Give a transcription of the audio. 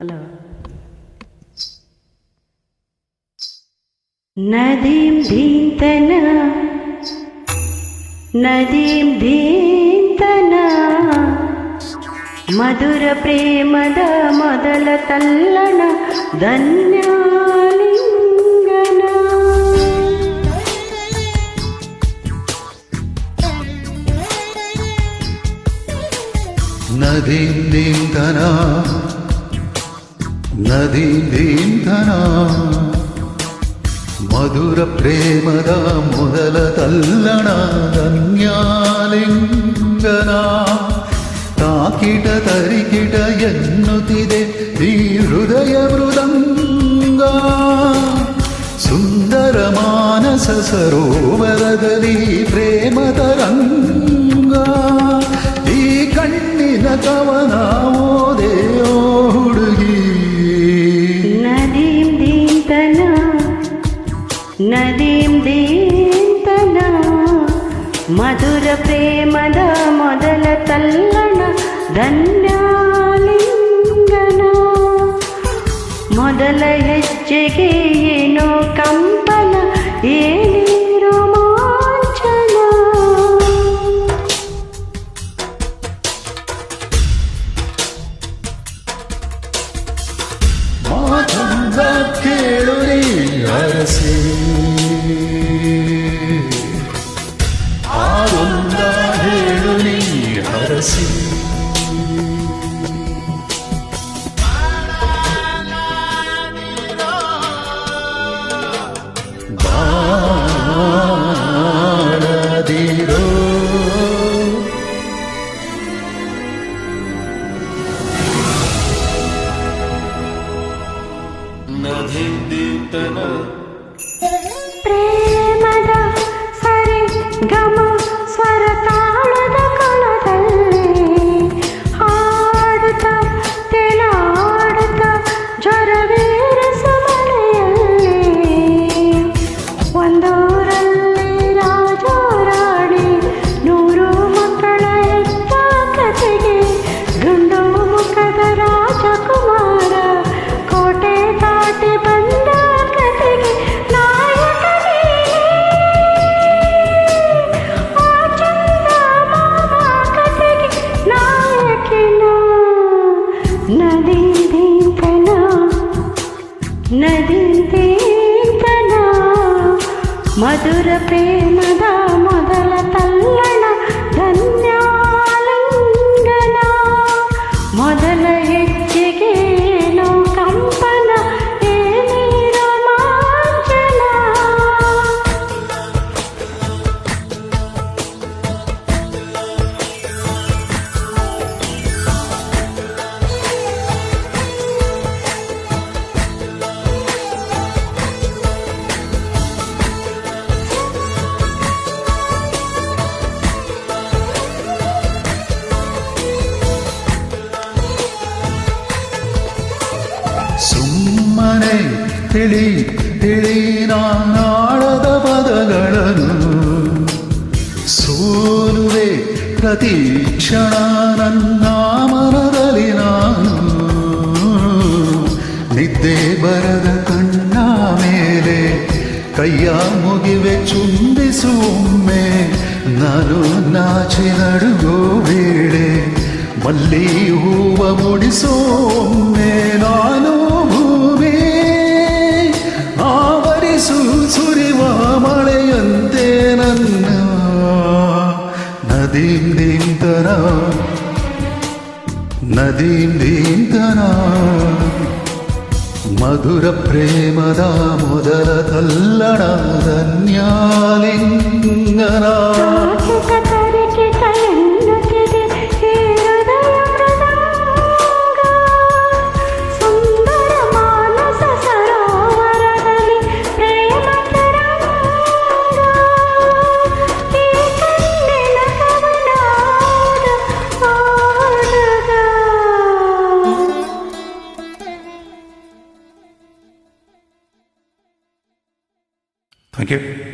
Hello. Nadeem ಧೀಂತನ Nadeem ಧೀಂತನ ಮಧುರ ಪ್ರೇಮದ ಮೊದಲ ತಲ್ಲಣ ಧನ್ಯಾಲಿಂಗನ. ನದೀಂ ಧೀಂತನ ನದೀಂ ಧೀಂತನ ಮಧುರ ಪ್ರೇಮದ ಮೊದಲ ತಲ್ಲಣ ಧನ್ಯಾಲಿಂಗನ. ತಾಕಿಟ ತರಿಕಿಟ ಎನ್ನುತ್ತಿದೆ ಈ ಹೃದಯ ಮೃದಂಗ. ಸುಂದರ ಮಾನಸ ಸರೋವರದಲ್ಲಿ ಪ್ರೇಮ ತರಂಗ. ಈ ಕಣ್ಣಿನ ಕವನ ಓದೆಯೋ ಹುಡುಗಿ. ನದೀಂ ಧೀಂತನ ನದೀಂ ಧೀಂತನ ಮಧುರ ಪ್ರೇಮದ ಮೊದಲ ತಲ್ಲಣ ಧನ್ಯಾಲಿಂಗನ. ಮೊದಲ ಹೆಜ್ಜೆಗೆ ಏನೋ ಕಂಪನ, ಏನೇ ರೋಮಾಂಚನ. ಮಾತಂದ ಕೇಳುರಿ ಅರಸಿ, ಆದೊಂದ ಹೇಳುನಿ ಅರಸಿ. ಬಾಳದಿರೋ ನದೀಂ ಧೀಂತನ ಪ್ರೇಮದ ಸರಿ ಗಮ ಸ್ವರ ತಾಳದ ಕಣದಲ್ಲಿ ಹಾಡುತ್ತ ತೇಲಾಡುತ್ತ ಜ್ವರವೇರಿಸ ಮಳೆಯಲ್ಲಿ. ಒಂದೂರಲ್ಲಿ ರಾಜಾರಾಣಿ ನೂರು ಮಕ್ಕಳ ಹೆತ್ತ ಕಥೆಗೆ ಗಂಡು ಮುಖದ ರಾಜಕುಮಾರ ಕೋಟೆ ದಾಟಿ ಬಂದ ಕಥೆಗೆ ನಾಯಕ ನೀನೇ. ಆ ಚಂದ ಮಾವ ಕಥೆಗೆ ನಾಯಕಿನ. ನದೀಂ ಧೀಂತನ ನದೀಂ ಧೀಂತನ ಮಧುರ ಪ್ರೇಮದ ಮೊದಲ ತಲ್ಲಣ ಧನ್ಯಾಲಿಂಗನ. ಮೊದಲ ಹೆಜ್ಜೆಗೆ ಏನೋ ಕಂಪನ, ಏನೇ ರೋಮಾಂಚನ. ಸುಮ್ಮನೆ ತಿಳಿ ತಿಳಿ ನಾನಾಡದ ಪದಗಳನ್ನು ಸೋಲುವೆ ಪ್ರತಿ ಕ್ಷಣ ನನ್ನ ಮನದಲ್ಲಿ ನಾನು. ನಿದ್ದೆ ಬರದ ಕಣ್ಣ ಮೇಲೆ ಕೈಯ ಮುಗಿವೆ ಚುಂಬಿಸುವೊಮ್ಮೆ. ನಾನು ನಾಚಿ ನಡುಗೋ ವೇಳೆ ಮಲ್ಲಿ ಹೂವ ಮುಡಿಸೋಮ್ಮೆ. ನಾನು ಭೂಮಿ ಆವರಿಸು ಸುರಿವ ಮಳೆಯಂತೆ ನನ್ನ. ನದೀಂ ಧೀಂತನ ನದೀಂ ಧೀಂತನ ಮಧುರ ಪ್ರೇಮದ ಮೊದಲ ತಲ್ಲಣ ಧನ್ಯಾಲಿಂಗನ. Thank you.